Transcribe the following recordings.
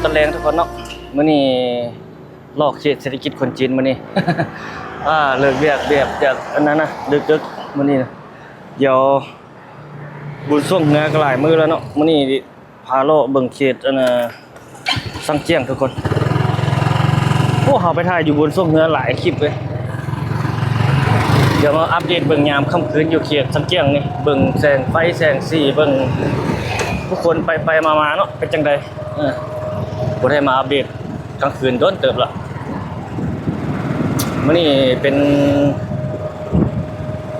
ตอนแรงทุกคนเนาะมื้อนี้ลอกเขตเศรษฐกิจคนจีนมื้อนี้ เลิกเวียกจากอันนั้นนะดึกๆมื้อนี้นะเดี๋ยวบุญส่วงเหนือก็หลายมื้อแล้วเนาะมื้อนี้พาเลาะเบิ่งเขตอันน่ะสังเจียงทุกคนโอ้เฮาไปถ่ายอยู่บนส่วงเหนือหลายคลิปเลยเดี๋ยวมาอัปเดตเบิ่งยามค่ำคืนอยู่เขตสังเจียงนี่เบิ่งแสงไฟแสงสีเบิ่งผู้คนไปมาเนาะเป็นจังไดบ่ได้มาอัปเดตกลางคืนโดนเติบละมื้อนี้เป็น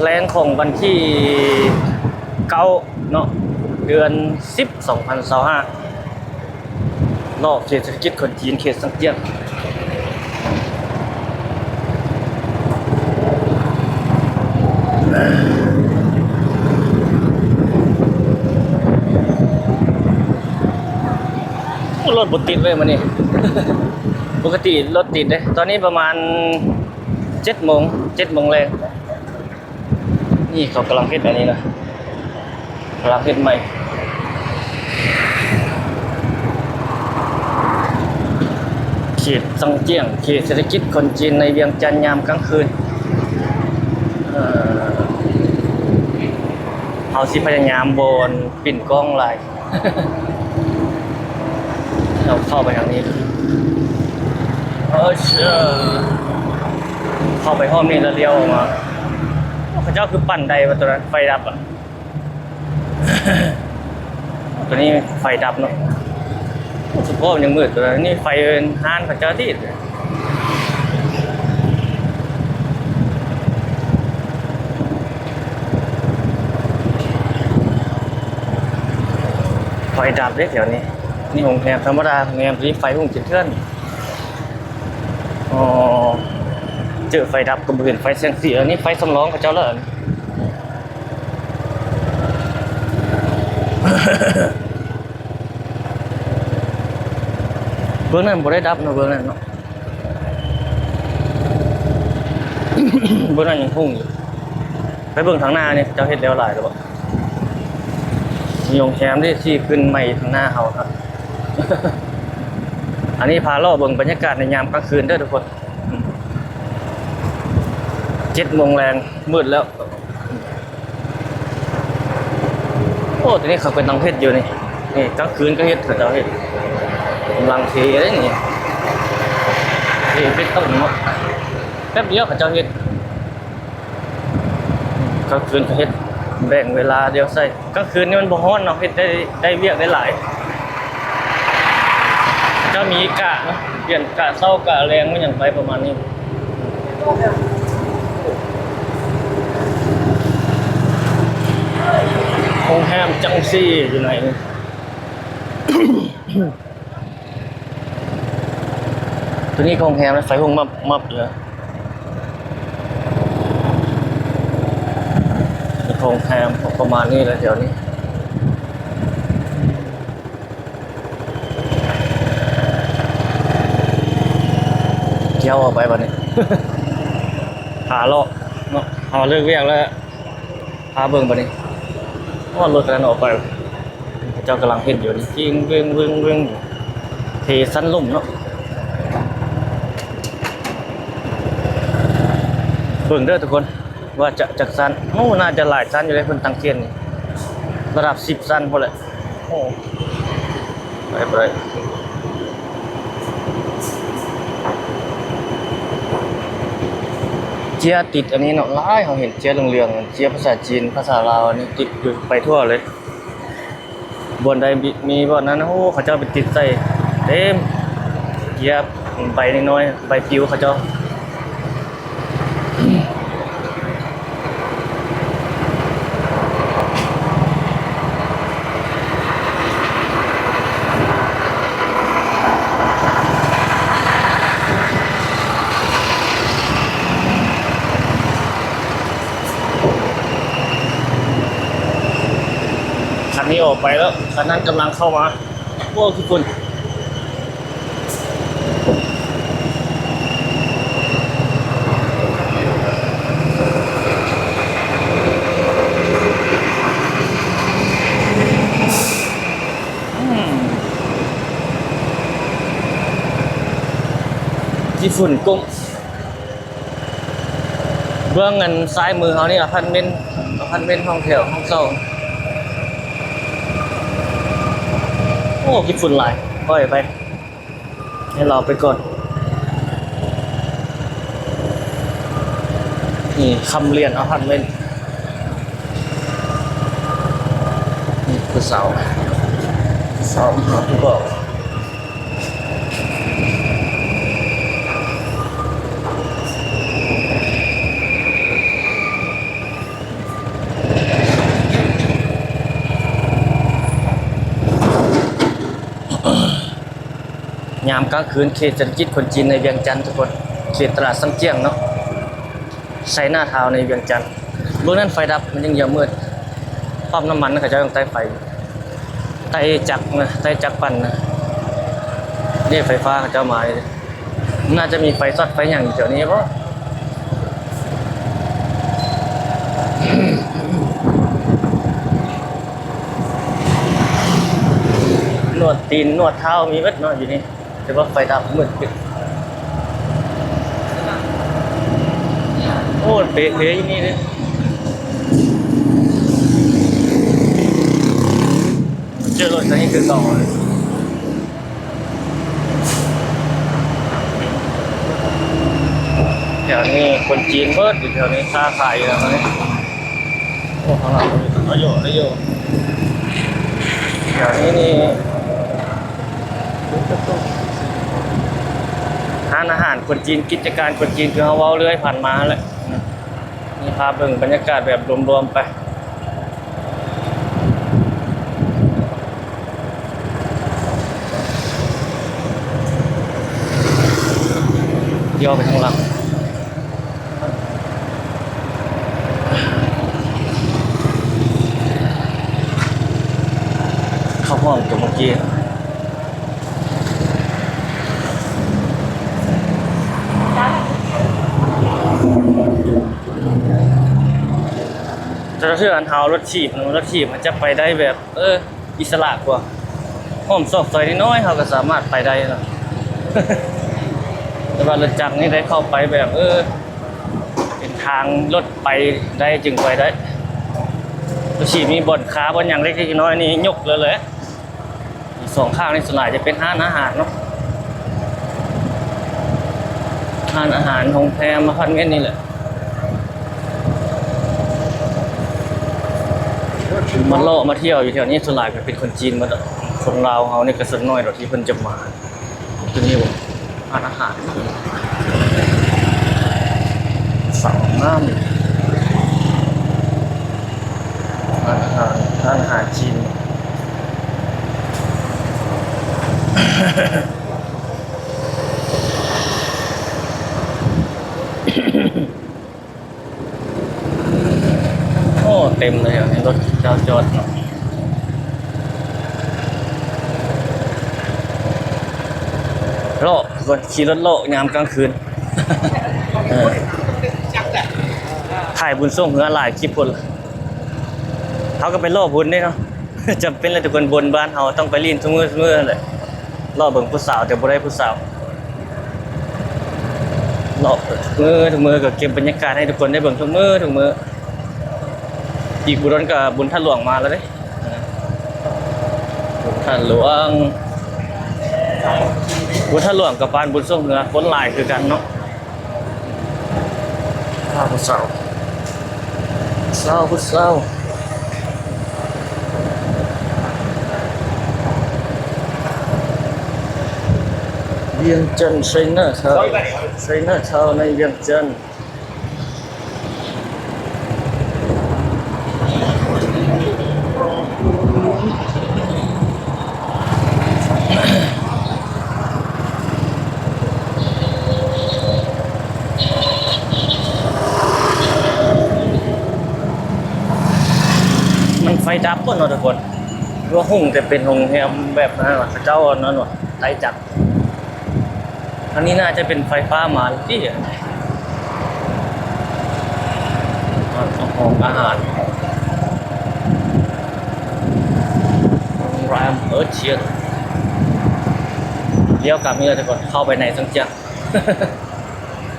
แรงของวันที่9เนาะเดือน10 2025รอบเศรษฐกิจคนจีนเขตสังเจียงรถบ่ติดเลยมื้อนี้ ปกติรถติดเด้ตอนนี้ประมาณ7 โมงแรงนี่เขากำลังเฮ็ดอันนี้นะกำลังเฮ็ดใหม่เขตสังเจียงเขตเศรษฐกิจคนจีนในเวียงจันทร์ยามกลางคืนเฮาสิพยายามบนปิ่นกล้องหลาย เราเข้าไปทางนี้เข้าไปห้องนี้แล้วเลี้ยวออกมาพระเจ้าคือปั่นใดมาตัวนั้นไฟดับอ่ะ ตัวนี้ไฟดับเนาะสุดโคตรยังมืดตัวนี้ไฟห้านพระเจ้าที่ไฟดับได้แถวนี้นี่โรงแรมธรรมดาโรงแรมนี้ไฟพุ่งจิตเทือนอ๋อเจอไฟดับก็บ่เห็นไฟแสงสีอันนี้ไฟสำรองเขาเจ้าแล้วเบื้องนั้นบ่ได้ดับเนาะเบื้องนั้นเนาะ เบื้องนั้นยังพุ่งอยู่ไปเบื้องทางหน้านี่เจ้าเฮ็ดแล้วหลายแล้วบ่มีโรงแรมที่ขึ้นใหม่ทางหน้าเฮาครับ อันนี้พาล่อเบิ่งบรรยากาศในยามกลางคืนเด้อทุกคน7 โมงแรงมืดแล้วโอ้ทีนี้เขาเป็นตังเฮ็ดอยู่นี่กลางคืนก็เฮ็ดเขาเจ้าเฮ็ดกำลังเทได้นี่เป็นต้นเนาะแป๊บเดียวเขาเจ้าเฮ็ดกลางคืนก็เฮ็ดแบ่งเวลาเดียวใส่กลางคืนนี่มันบ่ร้อนเนาะเฮ็ดได้เวียกได้หลายเจ้ามีกะเนาะเปลี่ยนกะเช้ากะแรงมันหยังไปประมาณนี้โรงแรมจังซี่อยู่ไหนนี่ ตัวนี้โรงแรมไฟหุ่งมับอยู่โรงแรมประมาณนี้แล้วเดี๋ยวนี้เกี่ยวออกไปบัดนี้ หาเลาะเนาะหาเลิกเวียกแล้วพาเบิ่งบัดนี้ว่ารถกันออกไปเจ้ากำลังเฮ็ดอยู่นี่จริงเวิ่งเทสั้นลุ่มเนาะเบิ่งเด้อทุกคนว่าจะจักสั้นน่าจะหลายสั้นอยู่เลยเพิ่นตั้งเกณฑ์นี่ระดับ10 สั้นพุ่นแหละโอ้ไปเจียติดอันนี้เนาะหลายเขาเห็นเจียเหลืองๆเจียภาษาจีนภาษาลาวนี่ติดอยู่ไปทั่วเลยบนใดมีบ่อนนั้นโอ้เขาเจ้าไปติดใส่เต็มเจียใบน้อยๆใบปลิวเขาเจ้าคันนี้ออกไปแล้วคันนั้นกำลังเข้ามาโอ้ทุกคน ที่ฝุ่นกุ้งเบื้องเงินซ้ายมือเขานี่อพาร์ตเมนต์ห้องแถวห้องเช่าโอ้คิดฝุ่นหลายปล่อยไปให้เราไปก่อนนี่คำเรียนอพาร์ตเมนต์นี่คือเสาที่บอกยามกลางคืนเขตเศรษฐกิจคนจีนในเวียงจันทร์ทุกคนเขตตลาดซ้ำเจียงเนาะใช้หน้าเท้าในเวียงจันทร์เบื้องนั้นไฟดับมันยังเยอะมืดปั๊มน้ำมันเขาจะต้องใต้ไฟใต้จักรนะใต้จักรปั่นนะเรียกไฟฟ้าเขาจะมาเลยน่าจะมีไฟซอดไฟอย่างเดี๋ยวนี้เพราะนวดตีนนวดเท้ามีเม็ดเนาะอยู่นี่แต่ว่าไฟดับมืดปิดโอ้เป๊ะๆอย่างนี้เลยเจอรถคันนี้คือเก่าเลยแถวนี้คนจีนเบิดอยู่แถวนี้ค้าขายอยู่แล้วนี่โอ้ข้างหลังอโยแถวนี้นี่ร้านอาหารคนจีนกิจการคนจีนคือเขาเว้าเรื่อยผ่านมาแหละนี่พาเบิ่งบรรยากาศแบบรวมๆไปย่อไปข้างหลังเข้าห้องตัวเมื่อกี้จะเชื่ออันเท้ารถถีบมันจะไปได้แบบอิสระกว่าห้อมซอกซอยน้อยๆเขาก็สามารถไปได้แล้ว แต่ว่ารถจักรนี่ได้เข้าไปแบบเป็นทางรถไปได้จึงไปได้รถถีบมีบ่อนค้าบ่อนอย่างเล็กน้อยนี่ยกเลยสองข้างนี่ส่วนใหญ่จะเป็นร้านอาหารเนาะร้านอาหารโรงแรมอพาร์ตเมนต์นี่แหละมันโลมาเที่ยวอยู่แถวนี้ส่วนใหญ่ก็เป็นคนจีนมาคนลาวเขานี่ก็ส่วนน้อยเราที่เพิ่นจะมาที่นี่ผมร้านอาหารสั่งน้ำร้านอาหารจีนโอ้เต็มเลยอ่ะรถจอดโลรถขี่รถโลยามกลางคืนถ่ายบุญส่งเหือหลายคลิปคนเขาก็ไปโลบุญได้เนาะ จำเป็นเลยทุกคนบนบ้านเขาต้องไปลีนทุกมื้อเลยรอเบิ่งผู้สาวแต่บ่ได้ผู้สาวรอทุกมื้อก็เก็บบรรยากาศให้ทุกคนได้เบิ่งทุกมื้ออีกบุญกับบุญท่านหลวงมาแล้วเด้บุญท่านหลวงกับปานบุญส่งเหนือคนหลายคือกันเนาะผู้สาวเวียงจันทร์ไซเนอร์เทาในเวียงจันทร์มันไฟดับก่อนเนาะทุกคนว่าหุ่งแต่เป็นโรงแรมแบบนั้นว่ะเจ้านั่นว่ะไต้จักรอันนี้น่าจะเป็นไฟฟ้ามาที่ของอาหารโรงแรมเชียนเลี้ยวกลับนี่เลยทุกคนเข้าไปในสังเจีย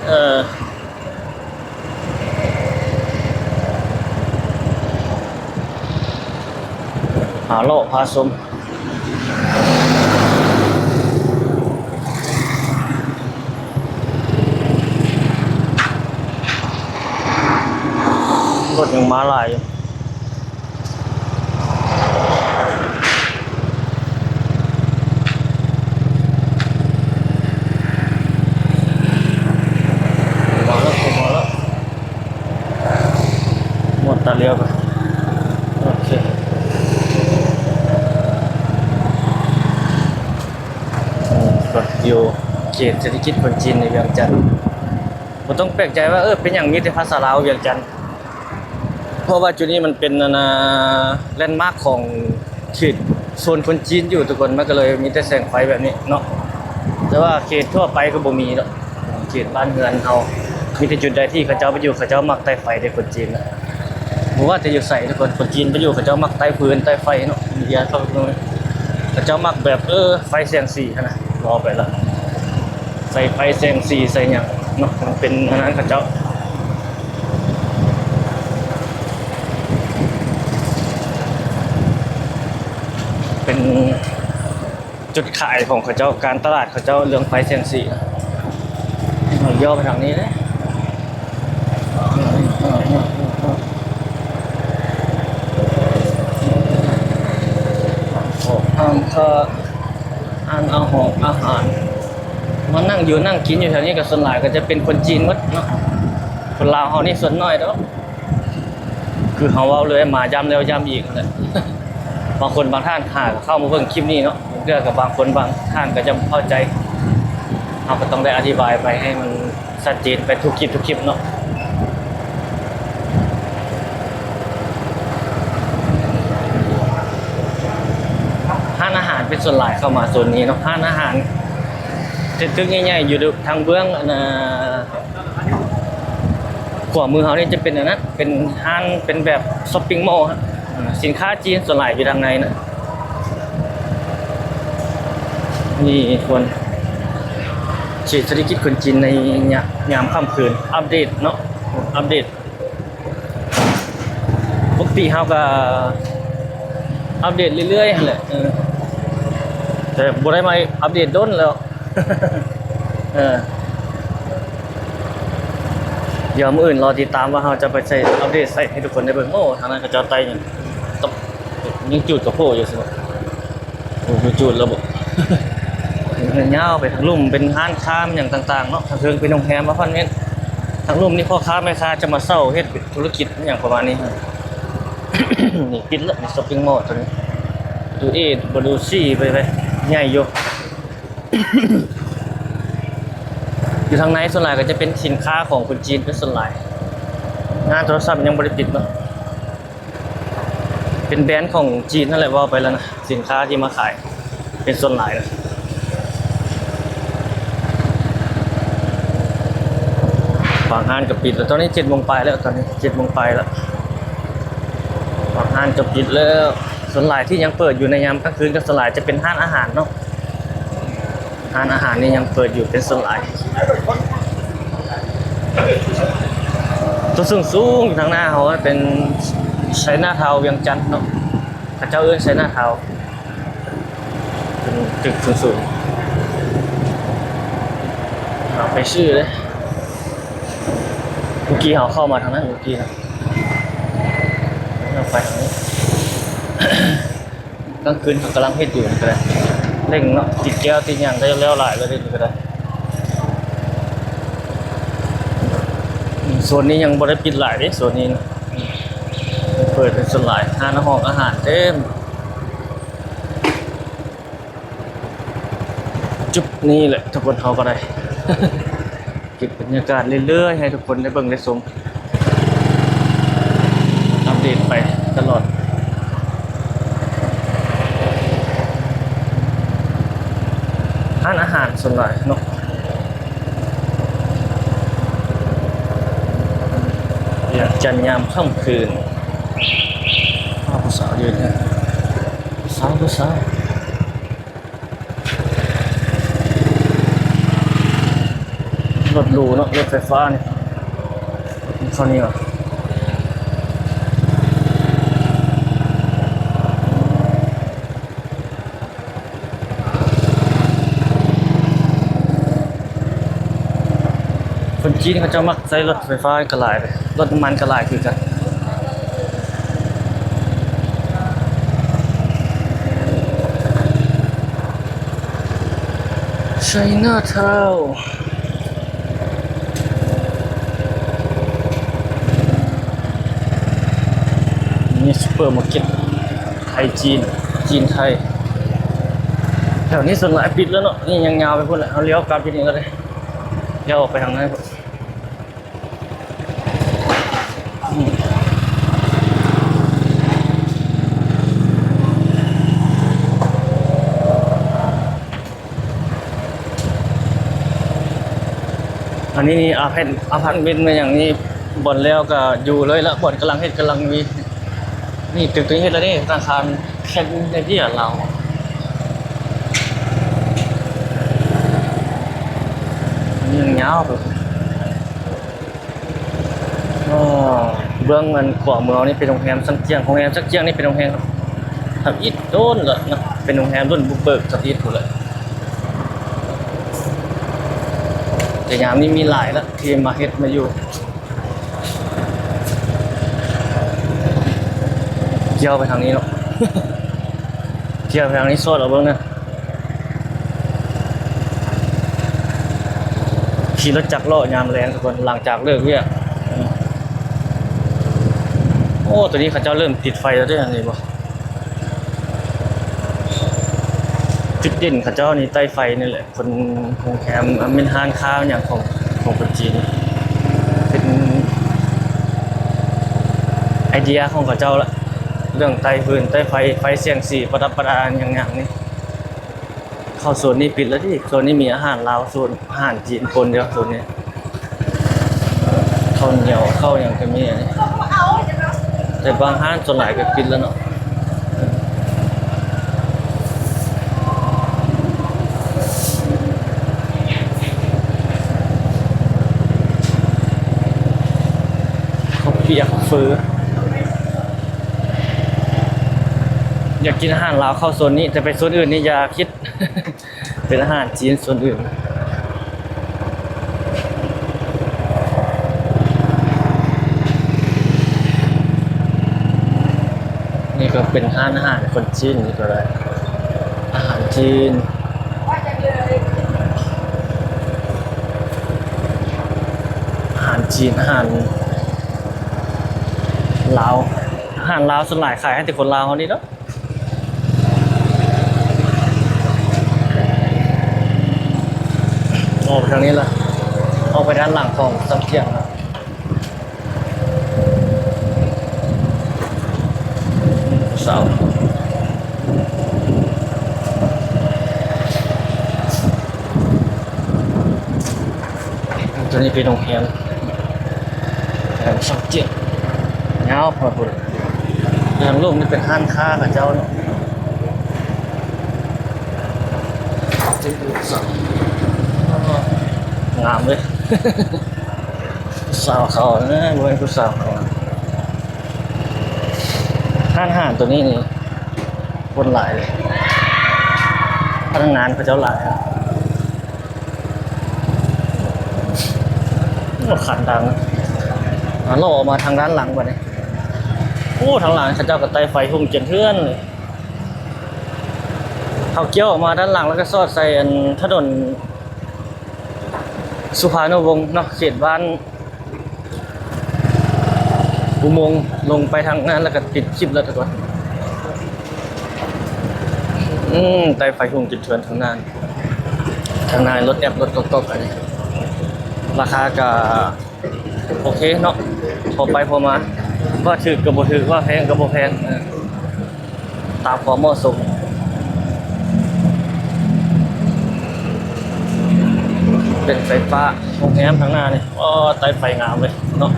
เออหาโลกพาสมรถยังมาหลายอยู่มาแล้วมาแล้วหมดตาเลี้ยวไปโอเคก็อยู่เขตเศรษฐกิจคนจีนในเวียงจันทร์ผมต้องแปลกใจว่าเป็นอย่างนี้แต่ภาษาลาวเวียงจันทร์เพราะว่าจุดนี้มันเป็นแลนด์มาร์คของเขตโซนคนจีนอยู่ทุกคนมันก็เลยมีแต่แสงไฟแบบนี้เนาะแต่ว่าเขตทั่วไปก็บ่มีเนาะเขตบ้านเรือนเฮามีแต่จุดใดที่เขาเจ้าไปอยู่เขาเจ้ามักใต้ไฟในคนจีนนะบ่ว่าจะอยู่ใส่ทุกคนจีนไปอยู่เขาเจ้ามักใต้พื้นใต้ไฟเนาะอินเดียเขาเจ้ามักแบบไฟแสงสีนะรอไปแล้วใส่ไฟแสงสีใส่หยังเนาะมันเป็นอันนั้นเขาเจ้าเป็นจุดขายของเขาเจ้าการตลาดเขาเจ้าเรื่องไฟแสงสีเราย่อไปทางนี้เลยอาหารอาหารมานั่งอยู่นั่งกินอยู่แถวนี้กับส่วนหลายก็จะเป็นคนจีนหมดเนาะคนลาวเฮานี่ส่วนน้อยเนาะคือเฮาเว้าเลยมาย้ำแล้วย้ำอีกเลยบางคนบางท่านเข้ามาเบิ่งคลิปนี้เนาะเรื่องกับบางคนบางท่านก็จะเข้าใจเราก็ต้องได้อธิบายไปให้มันชัดเจนไปทุกคลิปเนาะร้านอาหารเป็นส่วนหลายเข้ามาโซนนี้เนาะร้านอาหารตึกๆใหญ่ๆอยู่ทางเบื้องขวามือเขาเนี่ยจะเป็นอันนั้นเป็นห้างเป็นแบบช้อปปิ้งมอลล์สินค้าจีนส่วนหลายอยู่ทางในนะนี่คนเศรษฐกิจคนจีนในยามค่ำคืนอัปเดตเนาะอัปเดตปกติเขาก็อัปเดตเรื่อยๆแหละแต่บ่ได้มาอัปเดตด้นแล้วเดี๋ยวมื้ออื่นรอติดตามว่าเราจะไปใส่อัปเดตใส่ให้ทุกคนได้เบิ่งโอ้ทางนั้นก็จะไต่ยังจุดกับโพอยู่สิโอ้จุดระบบเงินยาวไปทางลุ่มเป็นห้างค้ามอย่างต่างๆเนาะทางเทิงเป็นโรงแรมมาพันเมตรทางลุ่มนี่พ่อค้าแม่ค้าจะมาเช่าเฮ็ดธุรกิจอย่างประมาณนี้นี่ปิดแล้วนี่ช้อปปิ้งมอลล์ตัวนี้ดูบ่ดูซี่ไปใหญ่อยู่ อยู่ทางในส่วนใหญ่ก็จะเป็นสินค้าของคนจีนเป็นส่วนใหญ่งานโทรศัพท์ยังบริปิดเนาะเป็นแบรนด์ของจีนนั่นแหละว่าไปแล้วนะสินค้าที่มาขายเป็นส่วนใหญ่นะบางห้างก็ปิดแล้วตอนนี้7:00 ปลายแล้วตอนนี้7:00 ปลายแล้วบางห้างก็ปิดแล้วส่วนใหญ่ที่ยังเปิดอยู่ในยามกลางคืนก็ส่วนใหญ่จะเป็นห้างอาหารเนาะร้านอาหารนี่ยังเปิดอยู่เป็นส่วนใหญ่ตัวสูงอยู่ทางหน้าเขาเป็นไชน่าทาวน์เวียงจันทร์เนาะเขาเจ้าไชน่าทาวน์เป็นตึกสูงเอาไปชื่อเลยเมื่อกี้เขาเข้ามาทางนั้นเมื่อกี้นะเราไปทางนี้ กลางคืนเขากำลังเฮ็ดอยู่ก็ได้เร่งเนาะติดแก้วติดอย่างได้แล้วหลายแล้วก็ได้โซนนี้ยังบ่ได้ปิดหลายเด้โซนนี้นะเปิดเป็นส่วนหลายร้านอาหารเต็มจุดนี้แหละทุกคนเขาก็ได้ เก็บบรรยากาศเรื่อยๆให้ทุกคนได้เบิ่งได้ชมอัปเดตไปตลอดร้านอาหารส่วนใหญ่เนาะอยากจันยามค่ำคืนผู้สาวยืนเนี่ยผู้สาว รถหรูเนาะรถไฟฟ้านี่เข้านี่ว่ะคนจีนเขาจะมักใช้รถไฟฟ้ากระหลายเลยรถน้ำมันกระหลายคือกันไชน่าทาวน์นี่ซูเปอร์มาร์เก็ตไทยจีนจีนไทยแถวนี้ส่วนหลายปิดแล้วเนาะนี่ยังยาวไปพุ่นแหละเอาเลี้ยวกลับที่นี่ก็เลยเลี้ยวออกไปทางนั้นอันนี้นี่อาพาร์ตเมนต์มาอย่างนี้บ่อนแล้วก็อยู่เลยแล้วบ่อนกำลังเฮ็ดกำลังมีนี่ตึกตัวนี้เฮ็ดแล้วนี่ธนาคารแค่ในที่เรายังยาวไปเบื้องเงินขวามือนี่เป็นโรงแรมสักเจียงโรงแรมสักเจียงนี่เป็นโรงแรมทำอิฐโดนเลยนะเป็นโรงแรมรุ่นบุกเบิกสักอิฐหมดเลยแต่ยามนี้มีหลายแล้วที่มาเฮ็ดมาอยู่เที่ยวไปทางนี้เนาะ เที่ยวไปทางนี้โซดเอาเบิ้งนะขี่รถจักรเลาะยามแรงทุกคนหลังจากเลิกเวียกโอ้ตัวนี้เขาเจ้าเริ่มติดไฟแล้วด้วยนี่บ่จุดเด่นเขาเจ้านี่ใต้ไฟนี่แหละคนโรงแรมเป็นห้างค้าอย่างของคนจีนเป็นไอเดียของเขาเจ้าละเรื่องใต้พื้นใต้ไฟเสียงสีประดับประดาอย่างนี้เข้าโซนนี้ปิดแล้วที่โซนนี้มีอาหารลาวโซนอาหารจีนปนเดียวโซนนี้ข้าวเหนียวข้าวอย่างก็มีอันนี้แต่บางห้างส่วนหลายก็ปิดแล้วเนาะข้าวเปียกเฟออยากกินอาหารลาวเข้าโซนนี้แต่ไปโซนอื่นนี่อย่าคิด เป็นอาหารจีนโซนอื่นนี่ก็เป็นอาหารคนจีนนี่ก็ได้อาหารจีนอาหารจีนอาหารลาวอาหารลาวส่วนหลายขายให้แต่คนลาวเขานี่เนาะออกไปทางนี้ละออกไปด้านหลังของสัมเกียงนะเสาตัวนี้เป็นโรงแรมสัมเกียงเงาพอพูดทางโลกนี่เป็นห้างค้ากับเจ้าเนาะงามเลย สาวเขาเนี่ยรวยผู้สาวเขาห้างตัวนี้นี่คนหลายเลยพนักงานเขาเจ้าหลายรถขันดังเราออกมาทางด้านหลังก่อนเลยโอ้ทางหลังเขาเจ้ากับไต้ไฟหุ่มเจียนเพื่อนเลยเขาเกี้ยวออกมาด้านหลังแล้วก็ซอดใส่ถนนสุภาโนวงศ์เนาะเขตบ้านอุโมงค์ลงไปทางนั้นแล้วก็ติดคลิปแล้วทุกคนไต้ไฟหุ่มเจียนเพื่อนทางนั้นรถแอบรถก๊อกๆอันนี้ราคาก็โอเคเนาะพอไปพอมาว่าถือกับบ่ถือว่าแพงกับบ่แพงตามความเหมาะสมเป็นไฟฟ้าโรงแรมทางหน้านี่ใต้ไฟงามเลยเนาะ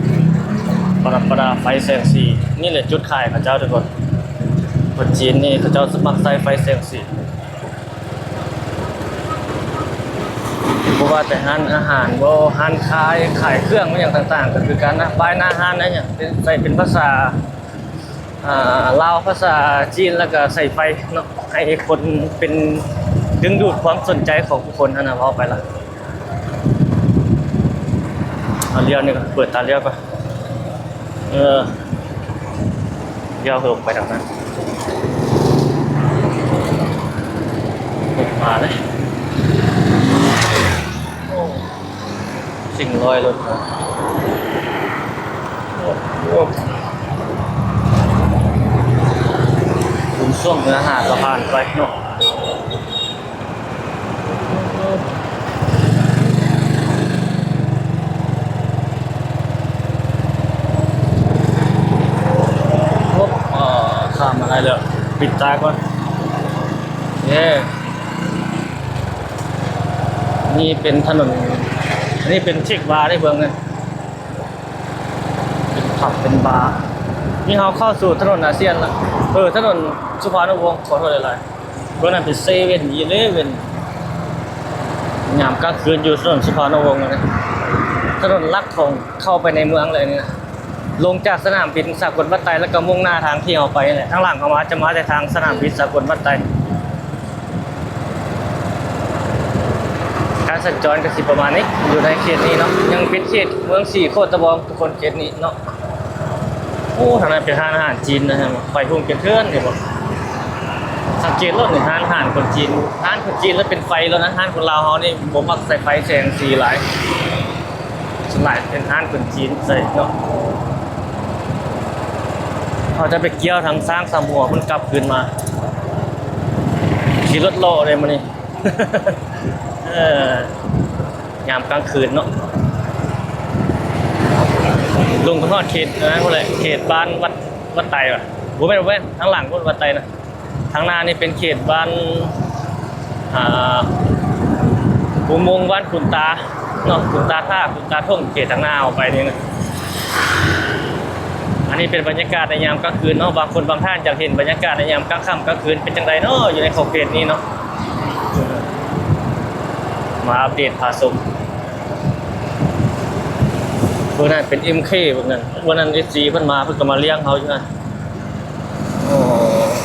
ประดาไฟแสงสีนี่แหละจุดขายของเจ้าทุกคนจีนนี่เขาเจ้าสมัครใส่ไฟแสงสีโค บ่ว่าแต่ร้านอาหารบ่ร้านขายเครื่องอย่างต่างๆก็คือการนะป้ายหน้าร้านนั่นเนี่ยเป็นใส่เป็นภาษาลาวภาษาจีนแล้วก็ใส่ไฟเนาะให้คนเป็นดึงดูดความสนใจของผู้คนนะเอาไปละเอาเลี้ยวนี่ก็เปิดตาเลี้ยวก่อนเลี้ยวลงไปทางนั้นมาเลยสิ่งลอยรถนะคุณช่วงเนื้อหาก็ผ่านไปเนาะข้ามอะไรเลยปิดตาก่อนนี่เป็นถนนนี่เป็นเช็คบาร์ได้เบิ่งเลยเป็นผับเป็นบาร์นี่เขาเข้าสู่ถนนอาเซียนละถนนสุภาพนวงศ์ขอโทษหลายๆเพราะนั้นเป็นเซเว่นอีเลฟเว่นยามกลางคืนอยู่ถนนสุภาพนวงศ์นะถนนลักของเข้าไปในเมืองเลยนี่นะลงจากสนามบินสากลบัตไตแล้วก็มุ่งหน้าทางที่เอาไปนี่แหละทางหลังเขาจะมาแต่ทางสนามบินสากลบัตไตการสัญจรก็สิประมาณนี้อยู่ในเขตนี้เนาะยังเป็นเขตเมืองสี่โคตรบองทุกคนเขตนี้เนาะโอ้ทางนั้นเป็นร้านอาหารจีนนะฮะไฟพุ่งเป็นเทื่อนเนี่ยบอกสังเกตรถหนึ่งร้านอาหารคนจีนร้านคนจีนแล้วเป็นไฟแล้วนะร้านคนลาวเขานี่ผมมักใส่ไฟแสงสีหลายส่วนใหญ่เป็นร้านคนจีนใส่เนาะเขาจะไปเกี่ยวทางสร้างสามหัวมันกลับคืนมาขี่รถโลเลยมันนี่ ยามกลางคืนเนาะลงไปทอดเขตนะพวกเลยเขตบ้านวัดไตว่ะผมไม่รู้ว่าทางหลังวัดไตนะทางหน้านี่เป็นเขตบ้านภูมิวงศ์บ้านขุนตาเนาะขุนตาท่าขุนตาท่งเขตทางหน้าออกไปนี่นะอันนี้เป็นบรรยากาศในยามกลางคืนเนาะบางคนบางท่านอยากเห็นบรรยากาศในยามกลางค่ำกลางคืนเป็นจังไรเนาะอยู่ในขอบเขตนี้เนาะมาอัปเดตพาชมพวกนั้นเป็น MK พวกนั้นวันนั้น SC เพิ่นมาเพิ่นก็มาเลี้ยงเขาอยู่นะโอ้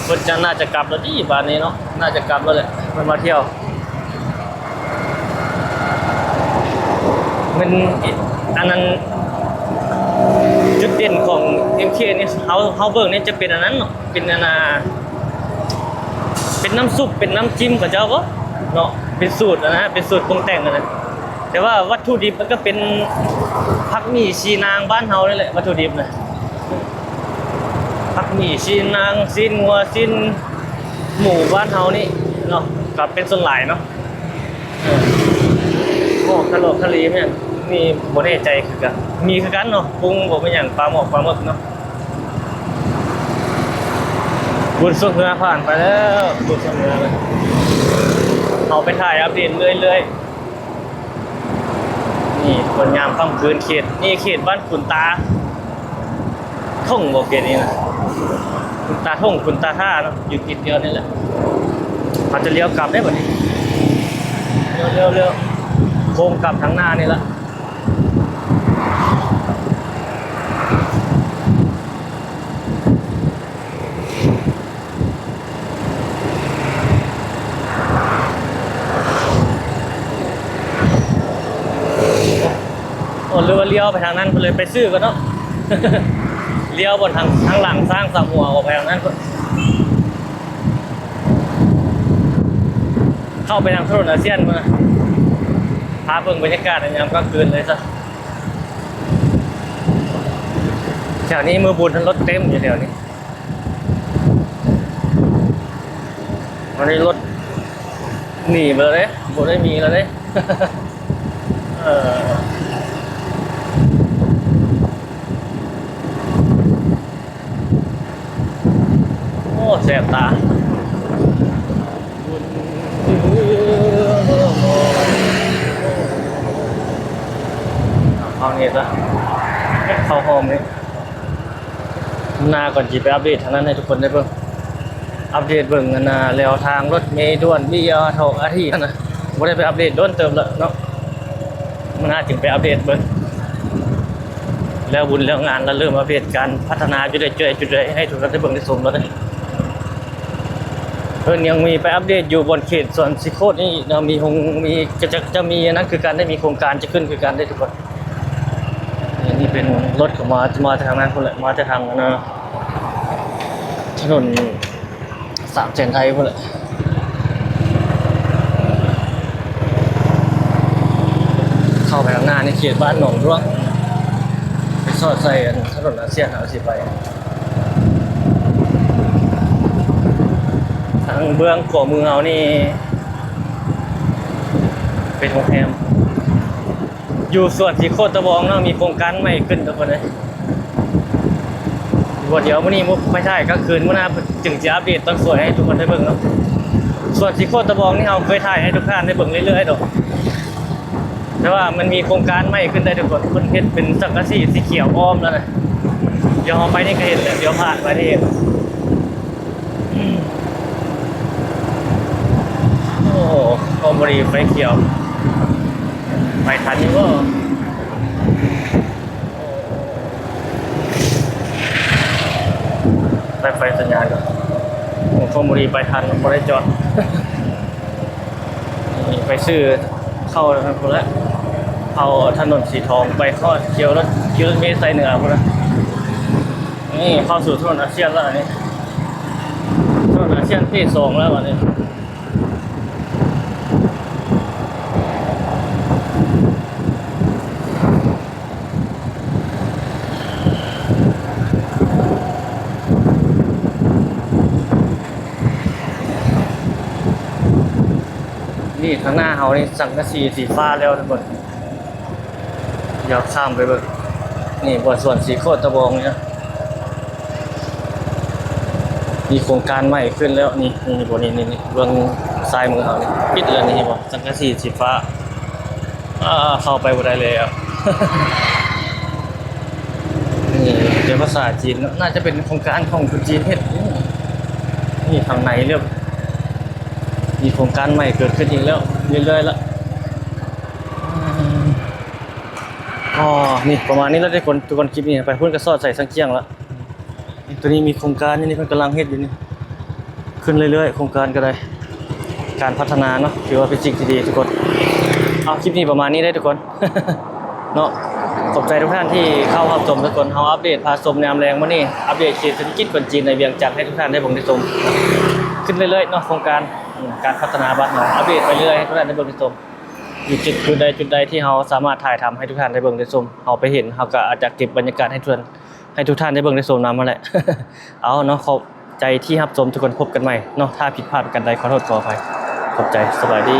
เพิ่นจะน่าจะกลับแล้วที่บ้านนี้เนาะน่าจะกลับแล้วแหละเพิ่นมาเที่ยวมันอันนั้นจุดเด่นของ MK นี่เฮาเบิ่งนี่จะเป็นอันนั้นเนาะเป็นอันน่ะเป็นน้ำซุปเป็นน้ำจิ้มกับเจ้าบ่เนาะเป็นสูตรนะเป็นสูตรปรุงแต่งนะแต่ว่าวัตถุดิบมันก็เป็นผักหมี่ชีนางบ้านเฮานี่แหละวัตถุดิบนะผักหมี่ชีนางสิ้นงัวสิ้นหมูบ้านเฮานี่เนาะกับเป็นส่วนหลายเนาะโอ้ทะเลทะเลแม่นมีบ่แน่ใจคือกันมีคือกันเนาะปรุงบ่เป็นหยังปลาหมอกปลาหมึกเนาะบุญสุขเรือผ่านไปแล้วบุญสุขเรือเลยเอาไปถ่ายอัปเดตเรื่อยๆนี่คนงามค่ำคืนเขตนี่เขตบ้านขุนตาท่งบอกเขตนี้นะขุนตาท่งขุนตาท่าเนาะอยู่ติดเดียวนี่แหละเขาจะเลี้ยวกลับได้ป่ะนี่เร็วโค้งกลับทางหน้านี่ละหรือว่าเลี้ยวไปทางนั้นเลยไปซื้อกันเนาะ เลี้ยวบนทางหลังสร้างสามหัวออกไปทางนั้นเข้าไปทางถนนอาเซียนมาพาเบิ่งบรรยากาศในยามกลางคืนเลยซะแถวนี้มือบุญทั้งรถเต็มอยู่แถวนี้วันนี้รถหนีไปเลยบ่ได้มีแล้วเลย โอ้แสบตาเอาเนี่ยซะเข้าโฮมนี่นาก่อนจีไปอัปเดตทางนั้นให้ทุกคนได้เบิ่งอัปเดตเบิ่งนะแล้วทางรถเมล์ด่วนวิทยาทองอาทิตย์นะบ่ได้ไปอัปเดตโดนเติมแล้วเนาะ หน้าจึงไปอัปเดตเบิ่งแล้วบุญแล้วงานแล้วเริ่มอัปเดตการพัฒนาจุดใดให้ทุกท่านได้เบิ่งได้ชมแล้วเด้เพิ่นยังมีไปอัปเดตอยู่บนเขตส่วนสิโคตนี่เรามีคงมีจะมีอันนั้นคือการได้มีโครงการจะขึ้นคือการได้ทุกคนนี่เป็นรถของมาจากทางนั้นพุ่นแหละมาจากทางถนนสามเส้นไทยพุ่นแหละเข้าไปข้างหน้าในเขตบ้านหนองร่วงไปสอดใส่ถนนอาเซียนเอาสิไปทางเบื้องขวามือเอานี่เป็นโรงแรมอยู่ส่วนที่โคตรตะบองเนาะมีโครงการใหม่ขึ้นทุกคนเลยวันเดียวมื้อนี้ไม่ใช่ก็คืนมื้อหน้าจึงจะอัปเดตต้นสวยให้ทุกคนได้เบิ่งเนาะส่วนที่โคตรตะบองนี่เราเคยถ่ายให้ทุกท่านได้เบิ่งเรื่อยๆดอกแต่ว่ามันมีโครงการใหม่ขึ้นได้ทุกคนเฮ็ดเป็นสังกะสีสีเขียวอ้อมแล้วนะเดี๋ยวเอาไปนี่ก็เห็นเลยเดี๋ยวผ่านไปนี่เห็นโอ้โหคอมบรีไฟเขียวไปทันนี่ก็ได้ไฟสัญญาณก่อนคอมบรีไปทันไม่ได้จอดไปซื้อเข้าทางคนละเข้าถนนสีทองไปข้อเขียวแล้วคิวเมตรไซเหนือคนละนี่เข้าสู่ถนนอาเซียนแล้วนี่ถนนอาเซียนที่2แล้ววันนี้นี่ข้างหน้าเขานี่สังกะสีสีฟ้าแล้วทุกคนอยากข้ามไปเบิ่งนี่บนส่วนสีโคตรตะบองเนี่ยมีโครงการใหม่ขึ้นแล้วนี่บนนี่เบื้องซ้ายมือเขานี่ปิดเลยนี่บ่สังกะสีสีฟ้าเข้าไปบ่ได้เลยอ่ะ นี่เป็นภาษาจีนน่าจะเป็นโครงการของคนจีนเฮ็ดนี่ทางในเรื่องมีโครงการใหม่เกิดขึ้นอีกแล้วเรื่อยๆแล้วอ๋อนี่ประมาณนี้แล้วได้ทุกคนคลิปนี้ไปพุ่นกระสอดใส่สังเกียงแล้วตัวนี้มีโครงการนี่เพิ่นกำลังเฮ็ดอยู่นี่ขึ้นเรื่อยๆโครงการก็ได้การพัฒนาเนาะถือว่าเป็นสิ่งที่ดีทุกคนเอาคลิปนี้ประมาณนี้ได้ทุกคน เนาะขอบใจทุกท่านที่เข้ารับชมทุกคนเฮาอัปเดตพาชมแนวแรงมื้อนี้อัปเดตเขตเศรษฐกิจคนจีนในเวียงจันทน์ให้ทุกท่านได้เบิ่งได้ชมขึ้นเรื่อยๆเนาะโครงการพัฒนาบ้านเราอัปเดตไปเรื่อยให้ทุกท่านได้เบิ่งได้ชมมีจุดใดที่เราสามารถถ่ายทำให้ทุกท่านได้เบิ่งได้ชมเราไปเห็นเราก็อาจจะเก็บบรรยากาศให้ทุกท่านได้เบิ่งได้ชมนำมาแหละ เอาเนาะขอบใจที่รับชมทุกคนพบกันใหม่เนาะถ้าผิดพลาดกันใดขอโทษขออภัยขอบใจสวัสดี